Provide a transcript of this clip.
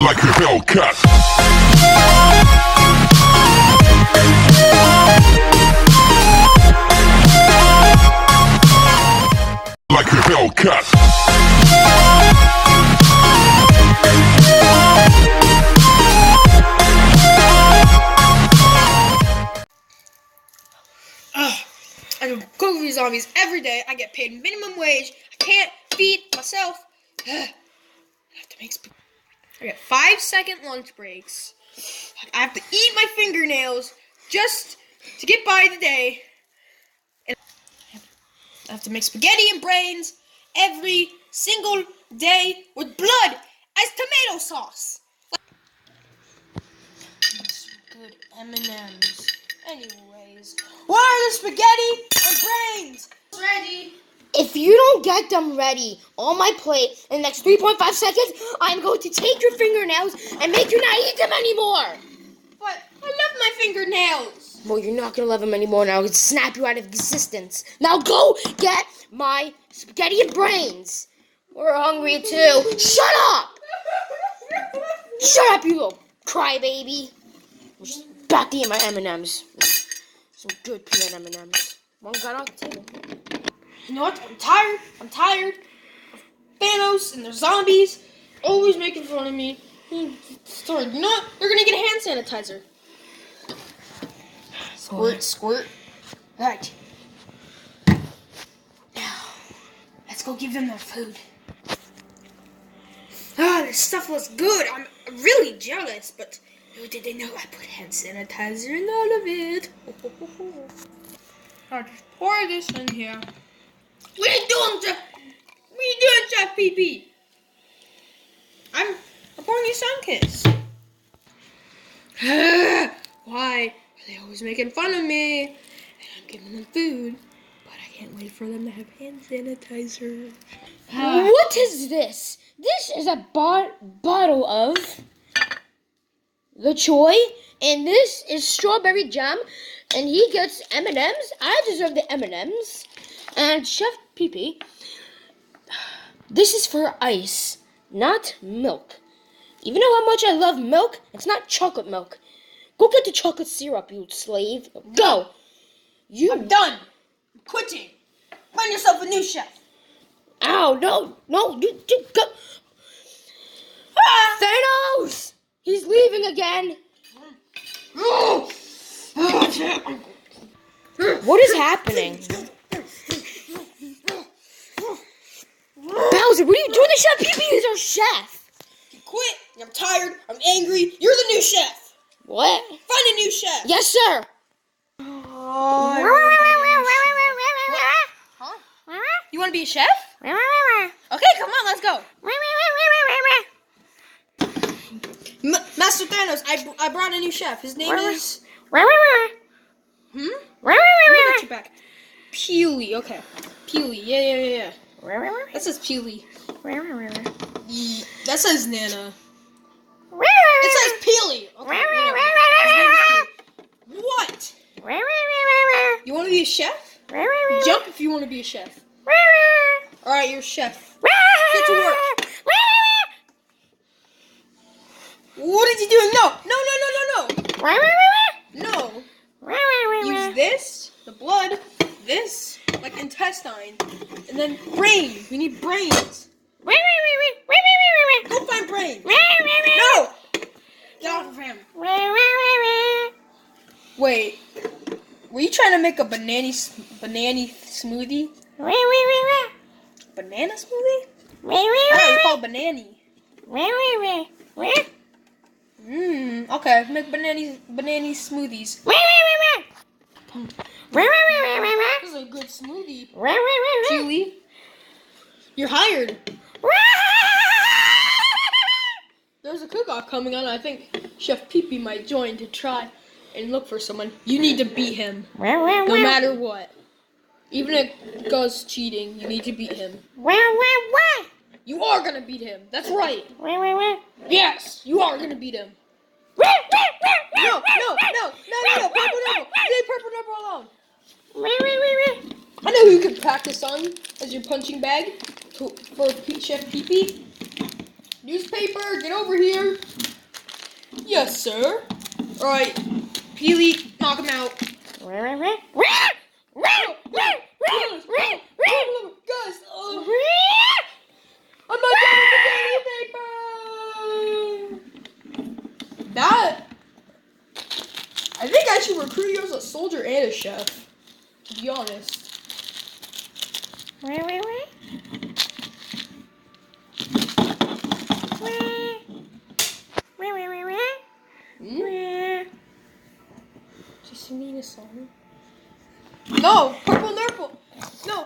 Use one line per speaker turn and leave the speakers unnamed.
Like a Hellcat. Like a Hellcat.
I cook these zombies every day. I get paid minimum wage. I can't feed myself. I have to make I get 5-second lunch breaks. I have to eat my fingernails just to get by the day. And I have to make spaghetti and brains every single day with blood as tomato sauce. Good M&Ms. Anyways, what are the spaghetti and brains? Ready.
If you don't get them ready on my plate in the next 3.5 seconds, I'm going to take your fingernails and make you not eat them anymore.
But I love my fingernails.
Well, you're not going to love them anymore now. I'm going to snap you out of existence. Now go get my spaghetti and brains. We're hungry too. Shut up! Shut up, you little crybaby. I'm just about to eat my M&Ms. Some good peanut M&Ms. One got on the table.
You know what? I'm tired of Thanos and their zombies always making fun of me. Sorry, you know what? They're gonna get hand sanitizer. Squirt, squirt. Alright. Now, let's go give them their food. Ah, this stuff looks good. I'm really jealous, but little did they know I put hand sanitizer in all of it. I'll just pour this in here. What are you doing, Jeff? What are you doing, Jeff PP? I'm pouring you Sunkiss. Why are they always making fun of me? And I'm giving them food, but I can't wait for them to have hand sanitizer.
What is this? This is a bottle of the Choi, and this is strawberry jam, and he gets M&Ms. I deserve the M&Ms. And Chef PP, this is for ice, not milk. Even though how much I love milk, it's not chocolate milk. Go get the chocolate syrup, you slave. Go.
I'm done. I'm quitting. Find yourself a new chef.
Ow, no, you go. Thanos! He's leaving again. What is happening? Bowser, what are you doing to Chef PP? He's our chef.
You quit. I'm tired. I'm angry. You're the new chef.
What?
Find a new chef.
Yes, sir.
Huh? You want to be a chef? Okay, come on, let's go. Master Thanos, I brought a new chef. His name is... Let me get you back. Peely, okay. Peely, yeah. That says Peely. That says Nana. It says Peely. Okay, what? You want to be a chef? Jump if you want to be a chef. Alright, you're a chef. Get to work. What is he doing? No. No. Use this, the blood, this, like intestine, and then brain. We need brains. Go find brains. No! Get off of him. Wait. Were you trying to make a banana smoothie? Banana smoothie? It's called banana. Okay. Make banana smoothies. This is a good smoothie. Peely, you're hired. There's a cook-off coming on. I think Chef PP might join to try and look for someone. You need to beat him, no matter what. Even if it goes cheating, you need to beat him. You are gonna beat him. That's right. Yes, you are gonna beat him. No. Leave Purple Number alone. I know who you could practice on as your punching bag for Chef PP. Newspaper, get over here. Yes, sir. All right, Peely, knock him out. Guys, I'm not done with the daily paper. That, I think I should recruit you as a soldier and a chef. To be honest.
Just need a song.
No, purple nurple. No.